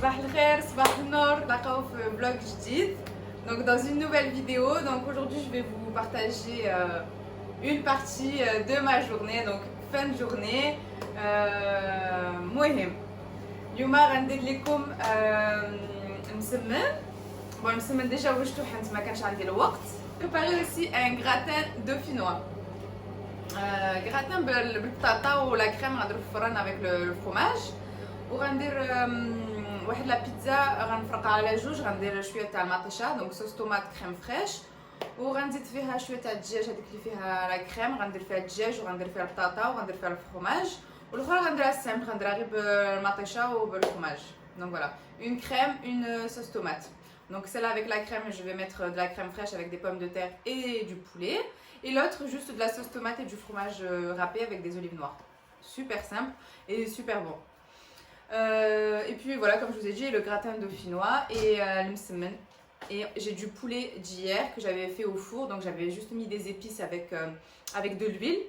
صباح الخير صباح النور تلاقاو في vlog جديد. Donc dans une nouvelle vidéo, donc aujourd'hui je vais vous partager une partie de ma journée, donc fin de journée. مهم اليوم غندير لكم مسمن. Bon المسمن ديجا وجدته حيت ما كانش عندي الوقت. Préparer aussi un gratin dauphinois. Gratin بالبطاطا ولا كريم غنديرو في الفران avec le fromage. وغندير واحد لا بيتزا غنفرقها على جوج. غندير شويه تاع المطيشه دونك صوص طوماط كريم فريش، وغنزيد فيها شويه تاع الدجاج هذيك اللي فيها لا كريم. غندير فيها الدجاج وغندير فيها البطاطا وغندير فيها الفرomage، والاخرى غنديرها سامبل غنديرها غير بالمطيشه وبالفرomage. Donc voilà, une crème, une sauce tomate. Donc celle-là avec la crème, je vais mettre de la crème fraîche avec des pommes de terre et du poulet. Et l'autre juste de la sauce tomate et du fromage râpé avec des olives noires. Super simple et super bon. Et puis voilà, comme je vous ai dit, le gratin dauphinois et le msemen. Et j'ai du poulet d'hier que j'avais fait au four, donc j'avais juste mis des épices avec de l'huile.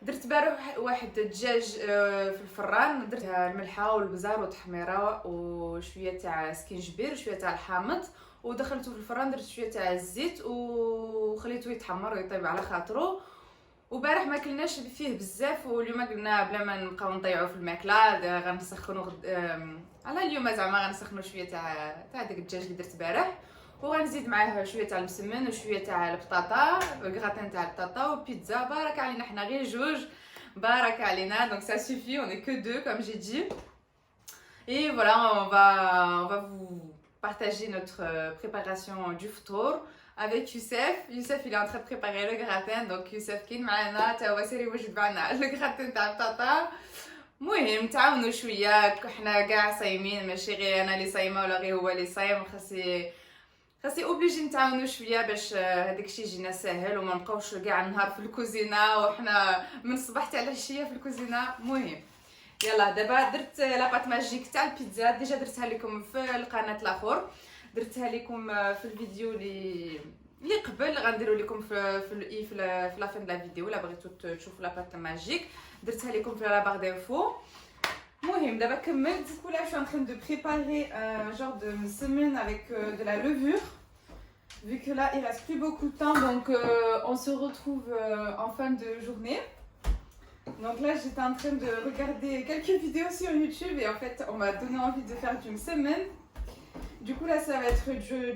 درت بارح واحد الدجاج في الفران، درت الملحه والبزار والتحميره وشويه تاع سكينجبير وشويه تاع الحامض، ودخلته في الفران. درت شويه تاع الزيت وخليته يتحمر ويطيب على خاطرو. وبارح ما كلناش فيه بزاف، واليوم قلنا بلا ما نبقاو نضيعوا في الماكله غنسخنوا على اليوم زعما غنسخنوا شويه تاع داك الدجاج اللي درت بارح، وغنزيد معاه شويه تاع المسمن وشويه تاع البطاطا الكراتين تاع البطاطا وبيتزا. بارك علينا حنا غير جوج، بارك علينا. Donc ça suffit, on est que deux comme j'ai dit. Et voilà, on va vous partager notre préparation du ftour avec Youssef. Youssef il est en train de préparer le gratin. Donc Youssef كاين معنا تا هو سيري يوجد معنا le gratin تاع البطاطا. المهم تعاونوا شويه، حنا كاع صايمين ماشي غير انا اللي صايمه ولا غير هو اللي صايم. خاصي اوبليجي نتعاونوا شويه باش هذاك الشيء يجينا ساهل وما نبقاوش كاع النهار في الكوزينه وحنا من الصباح حتى العشيه في الكوزينه. المهم يلا دابا درت لاباط ماجيك تاع البيتزا، ديجا درتها لكم في القناه الاخر، درتها لكم في الفيديو اللي قبل. غنديروا لكم في لا فين لا فيديو لا بغيتو تشوفوا لاباط ماجيك، درتها لكم في لا بار دينفو. المهم دابا كملت. Là je suis en train de préparer un genre de semaine avec de la levure, vu que là il reste plus beaucoup de temps, donc on se retrouve en fin de journée. Donc là j'étais en train de regarder quelques vidéos sur YouTube et en fait on m'a donné envie de faire du semaine. Du coup là ça va être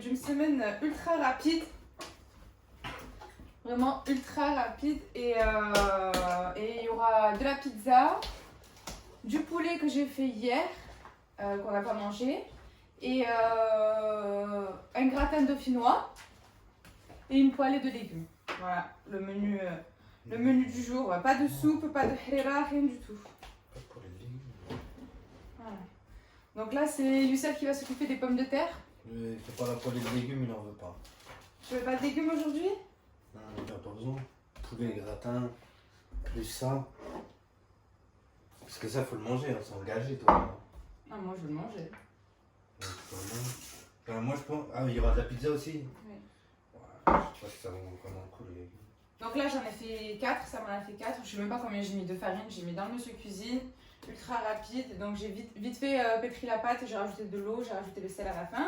du semaine ultra rapide, vraiment ultra rapide, et il y aura de la pizza, du poulet que j'ai fait hier, qu'on n'a pas mangé, et un gratin dauphinois et une poêlée de légumes. Voilà le menu du jour. Pas de soupe, pas de harira, rien du tout. Voilà. Donc là c'est Youssef qui va s'occuper des pommes de terre. C'est pas la poêlée de légumes, il n'en veut pas. Tu veux pas de légumes aujourd'hui? Non, il n'y a pas besoin. Poulet, gratin, plus ça. Parce que ça, faut le manger, hein, c'est engagé, toi. Ah, moi je veux le manger. Moi, je pense. Ah, il y aura de la pizza aussi? Oui. Ouais, je sais pas si ça vaut vraiment le coup, les légumes. Donc là j'en ai fait 4, ça m'en a fait 4. Je sais même pas combien j'ai mis de farine, j'ai mis dans le monsieur cuisine, ultra rapide. Donc j'ai vite fait pétri la pâte, j'ai rajouté de l'eau, j'ai rajouté le sel à la fin.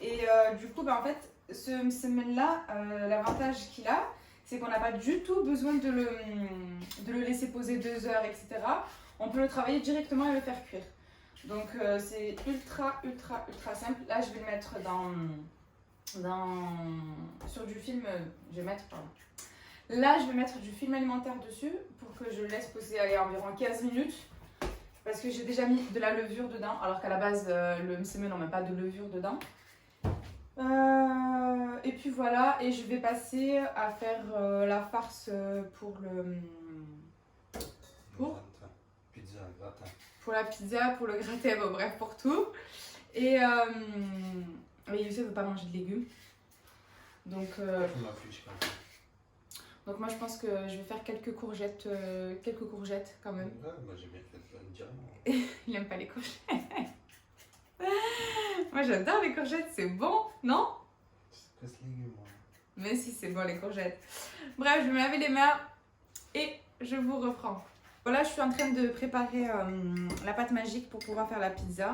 Et du coup, en fait, ce semaine là, l'avantage qu'il a, c'est qu'on n'a pas du tout besoin de le laisser poser 2 heures, etc. On peut le travailler directement et le faire cuire. Donc c'est ultra simple. Là je vais le mettre sur du film, Là je vais mettre du film alimentaire dessus pour que je le laisse poser environ 15 minutes. Parce que j'ai déjà mis de la levure dedans, alors qu'à la base le msemen on met pas de levure dedans. Et puis voilà, et je vais passer à faire la farce pour Pizza, gratin. Pour la pizza, pour le gratin, bon, bref, pour tout. Et Youssef ne veut pas manger de légumes. Donc moi je pense que je vais faire quelques courgettes quand même. Ouais, moi j'ai bien fait ça directement. Il aime pas les courgettes. Moi j'adore les courgettes, c'est bon, non? C'est presque légumes, moi. Mais si, c'est bon les courgettes. Bref, je vais me laver les mains et je vous reprends. Voilà, je suis en train de préparer la pâte magique pour pouvoir faire la pizza.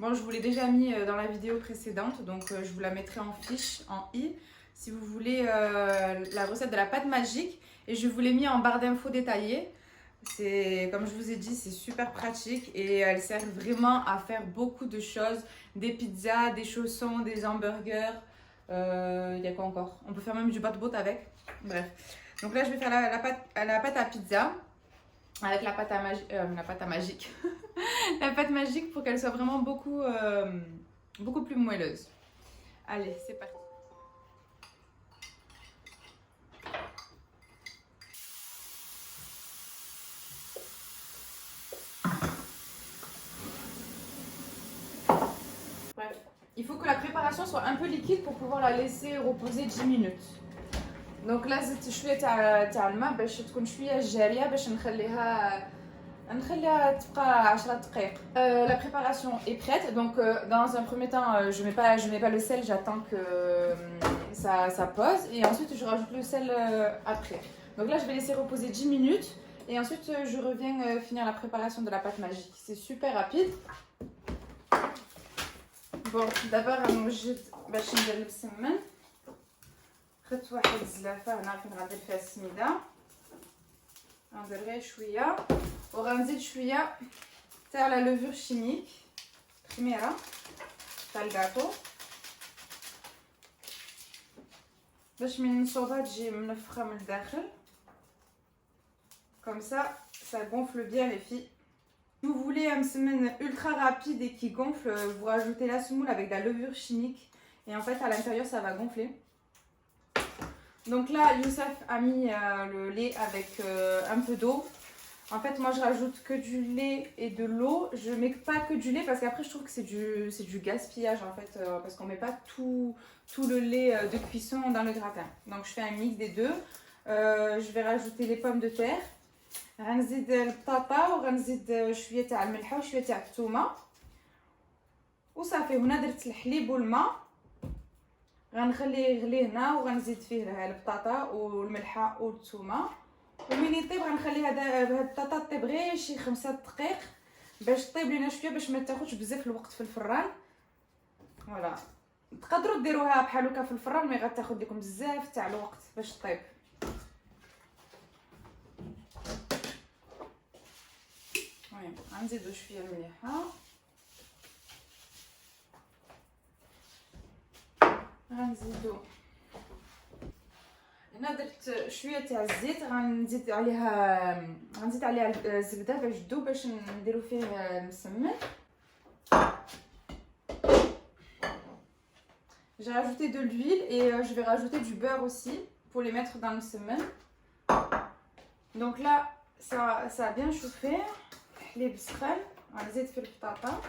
Bon, je vous l'ai déjà mis dans la vidéo précédente, donc je vous la mettrai en fiche, en i, si vous voulez la recette de la pâte magique. Et je vous l'ai mis en barre d'infos détaillée. C'est, comme je vous ai dit, c'est super pratique et elle sert vraiment à faire beaucoup de choses. Des pizzas, des chaussons, des hamburgers. Il y a quoi encore? On peut faire même du bat-bot avec. Bref. Donc là, je vais faire la pâte à pizza avec la pâte à magique. La pâte magique pour qu'elle soit vraiment beaucoup plus moelleuse. Allez, c'est parti. Bref, il faut que la préparation soit un peu liquide pour pouvoir la laisser reposer 10 minutes. Donc là زدت شويه تاع الماء باش تكون شويه جاريه باش نخليها تبقى 10 دقائق. La préparation est prête. Donc dans un premier temps, je mets pas le sel, j'attends que ça pose et ensuite je rajoute le sel après. Donc là je vais laisser reposer 10 minutes et ensuite je reviens finir la préparation de la pâte magique. C'est super rapide. Bon, d'abord نوجد باش ندير السمن. خدت واحد الزلافه هنا فين غندير فيها السميده. غندير غير شويه وغنزيد شويه تاع لا لوفور شيميك خميره تاع الكاطو باش من نصوبها تجي منفخه من الداخل. Comme ça gonfle bien les filles. Si vous voulez un semaine ultra rapide et qui gonfle, vous rajoutez la semoule avec de la levure chimique et en fait à l'intérieur ça va gonfler. Donc là, Youssef a mis le lait avec un peu d'eau. En fait, moi je rajoute que du lait et de l'eau. Je mets pas que du lait parce qu'après je trouve que c'est du gaspillage en fait parce qu'on met pas tout le lait de cuisson dans le gratin. Donc je fais un mix des deux. Je vais rajouter les pommes de terre. غنزيد البطاطا وغنزيد شويه تاع الملحه وشويه تاع الثومه وصافي. هنا درت الحليب والماء غنخليه يغلي هنا وغنزيد فيه البطاطا والملحه والثومه ومن يطيب غنخلي هاد البطاطا طيب غير شي 5 دقائق باش طيب لينا شويه باش ما تاخذش بزاف الوقت في الفران. فوالا تقدروا ديروها بحال هكا في الفران مي غتاخذ لكم بزاف تاع الوقت باش طيب. غنزيدو شويه المليحه غنزيدو هنا درت شويه تاع الزيت غنزيد عليها الزبده باش تذوب باش نديرو فيه المسمن. J'ai rajouté de l'huile et je vais rajouter du beurre aussi pour les mettre dans le semen. Donc là ça a bien chauffé. حليب سخان غنزيد فيه البطاطا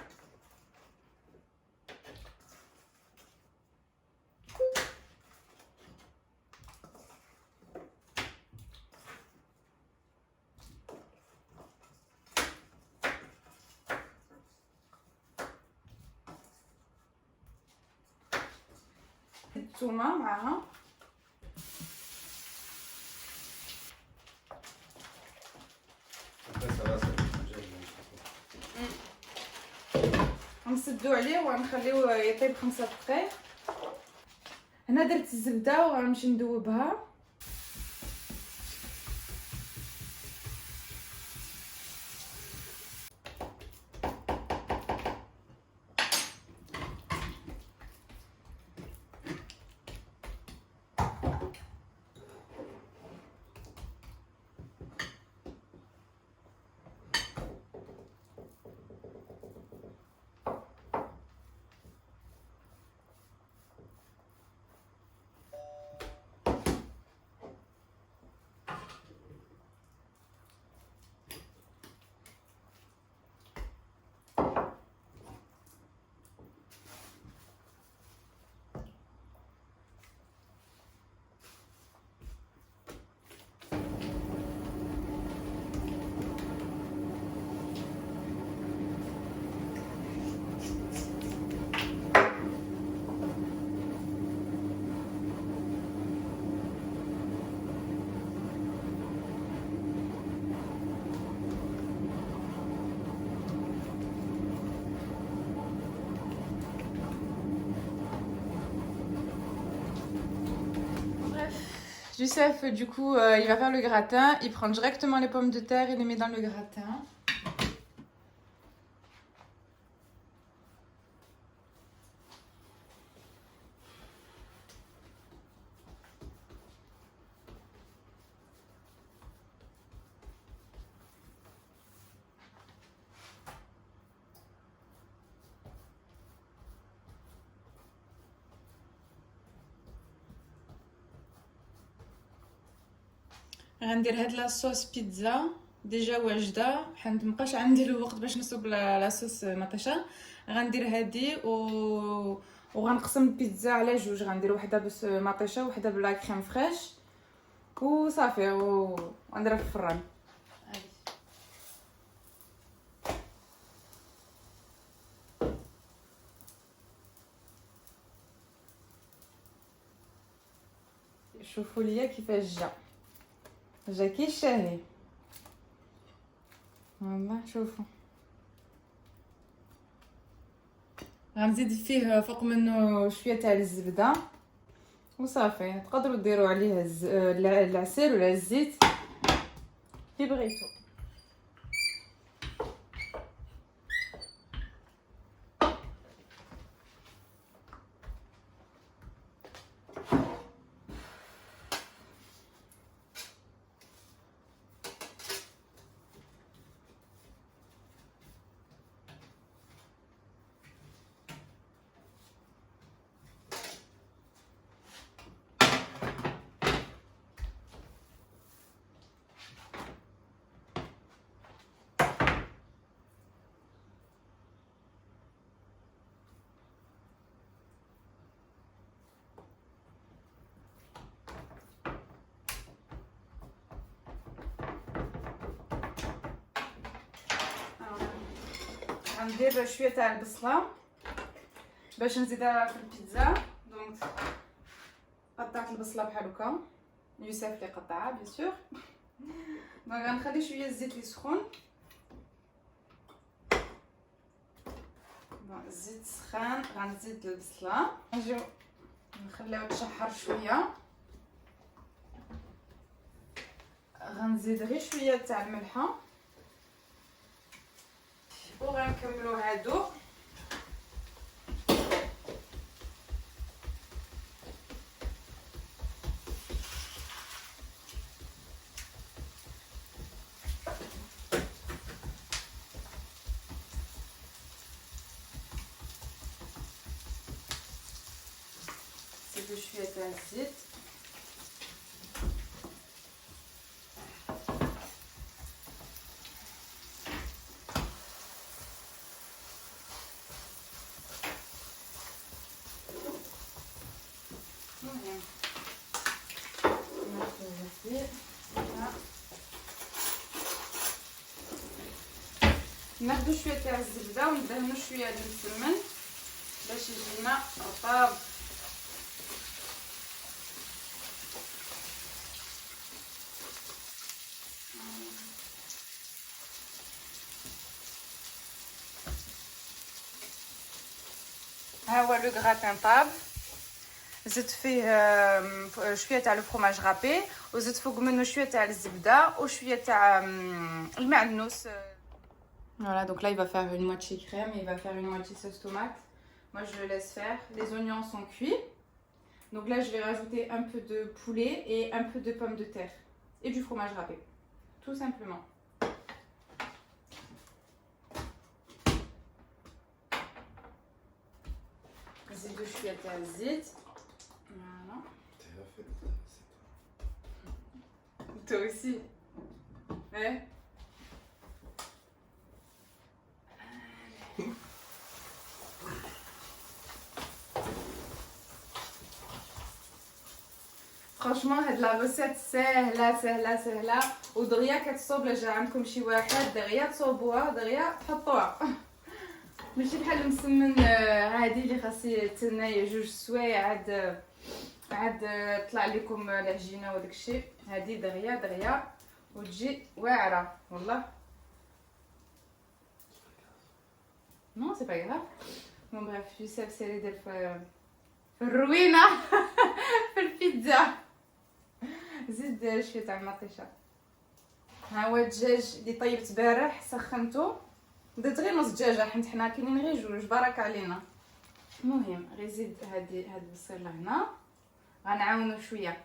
الثومه معاها غنسدو عليه وغنخليوه يطيب 5 دقائق. هنا درت الزبده وغنمشي ندوبها. Youssef, du coup, il va faire le gratin. Il prend directement les pommes de terre et les met dans le gratin. غندير هاد لاصوص بيتزا ديجا واجده، حيت مبقاش عندي الوقت باش نصوب لاصوص مطيشه. غندير هادي وغنقسم البيتزا على جوج، غندير وحده بس مطيشه وحده بلا كريم فريش وصافي، وغنديرها في الفران. شوفوا ليا كيفاش جا كي الشاهي. والله شوفوا، غنزيد فيه فوق منه شويه تاع الزبده وصافي. تقدروا ديروا عليه العسل ولا الزيت كي بغيتو. غندير شويه تاع البصله باش نزيدها في البيتزا. دونك قطعت البصله بحال هكا، يوسف اللي قطعها بيان سور. دونك غنخلي شويه الزيت اللي سخون. الزيت سخان، غنزيد البصله، نجيو نخليها تشحر شويه. غنزيد غير شويه تاع الملحه وغنكملو هادو. نزيدو شويه تاع الزيت. ناخدو شويه تاع الزبده وندهنو شويه د السمن باش يجينا رطاب. ها هو لو غراتان طاب. زدت فيه شويه تاع الفرماج رابي، وزدت فوق منه شويه تاع الزبده وشويه تاع المعدنوس. Voilà, donc là il va faire une moitié crème et il va faire une moitié sauce tomate. Moi je le laisse faire. Les oignons sont cuits. Donc là je vais rajouter un peu de poulet et un peu de pommes de terre et du fromage râpé. Tout simplement. نزيدو شويه تاع الزيت. Voilà. Toi aussi. Ouais. فرانشمون هاد لا روسيت سهله ودغيا كتصوب. لا جا عندكم شي واحد دغيا تصوبوها دغيا تحطوها. ماشي بحال المسمن عادي اللي خاص يتسنى جوج سوايع عاد طلع لكم العجينه وداك الشيء. هادي دغيا وتجي واعره والله. Non, c'est pas grave. Bon bref, Youssef c'est les في الروينه في البيتزا. زيد شويه تاع المطيشه. ها هو الدجاج اللي طيبت بارح سخنته، درت غير نص دجاجه حيت حنا كاينين غير جوج بارك علينا. المهم غير زيد هاد البصيله هنا، غنعاونو شويه.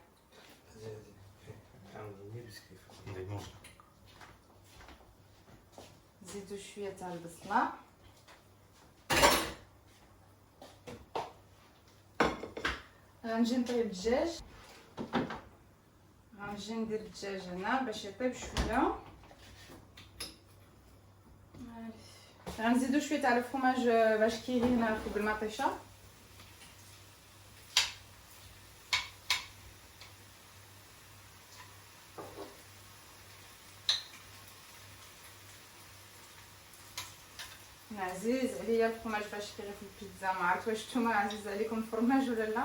زيدو شويه تاع البصله. غنجي نطيب الدجاج، غنجي ندير الدجاج هنا باش يطيب شويه. غنزيدو شويه تاع الفرماج باش كيري هنا فوق المطيشه. عزيز عليا الفرماج باش كيري في البيتزا. ما عرفت واش نتوما عزيز عليكم الفرماج ولا لا.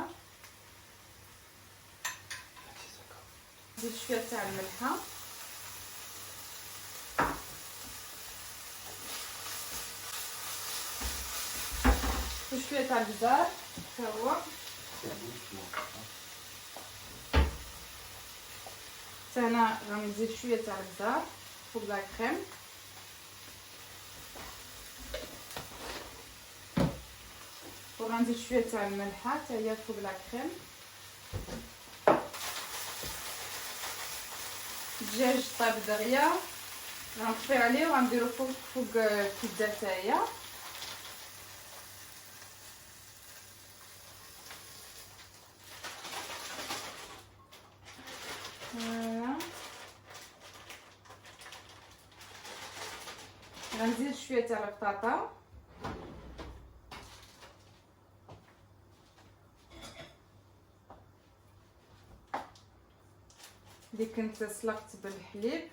زيد شويه تاع الملحه، وشويه تاع البزار حتى هو. حتى هنا غنزيد شويه تاع البزار فوق لا كريم. وغنزيد شويه تاع الملحه حتى هي فوق لا كريم. الدجاج طاب دغيا غنطفي عليه وغنديرو فوق البيتزا حتى هي. غنزيد شويه تاع البطاطا، اللي كنت سلقت بالحليب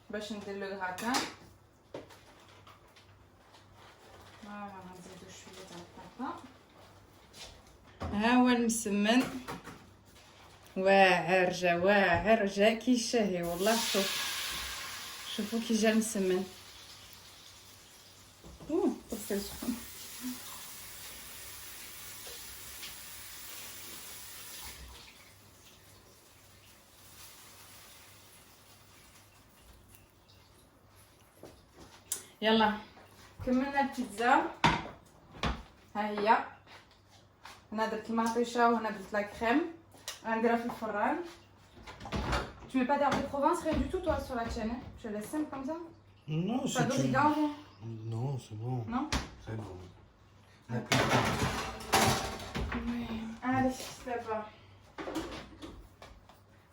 باش ندير له الغراتان. غنزيدو شويه تاع البطاطا. ها هو المسمن واعر جا واعر جا كيشهي والله. شوفوا كي جا المسمن. طفي السخون. يلا كملنا البيتزا. ها هي هنا درت المطيشه وهنا درت لا كريم. غنديرها في الفران. Tu mets pas d'herbe de Provence, rien du tout toi sur la chaîne. Je laisse simple comme ça. Non, Pas c'est d'origan. Non, c'est bon. Non. C'est bon. Allez, دابا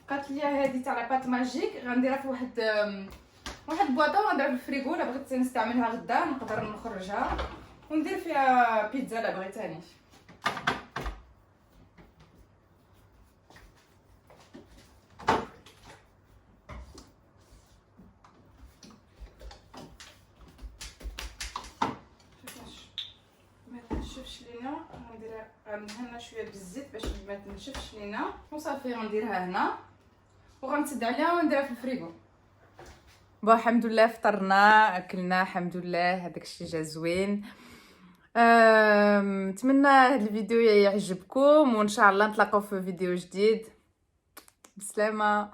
بقات ليا هادي تاع لاباط ماجيك. غنديرها في واحد البواطه وغنديرها في الفريغو. الا بغيت نستعملها غدا نقدر نخرجها وندير فيها بيتزا الا بغيتاني. تنشفش لينا غنديرها. غندهنها شويه بالزيت باش ما تنشفش لينا وصافي. غنديرها هنا وغنسد عليها ونديرها في الفريغو. بون الحمد لله فطرنا اكلنا الحمد لله. هذاك الشيء جا زوين. نتمنى هذا الفيديو يعجبكم وان شاء الله نتلاقاو في فيديو جديد. بسلامه.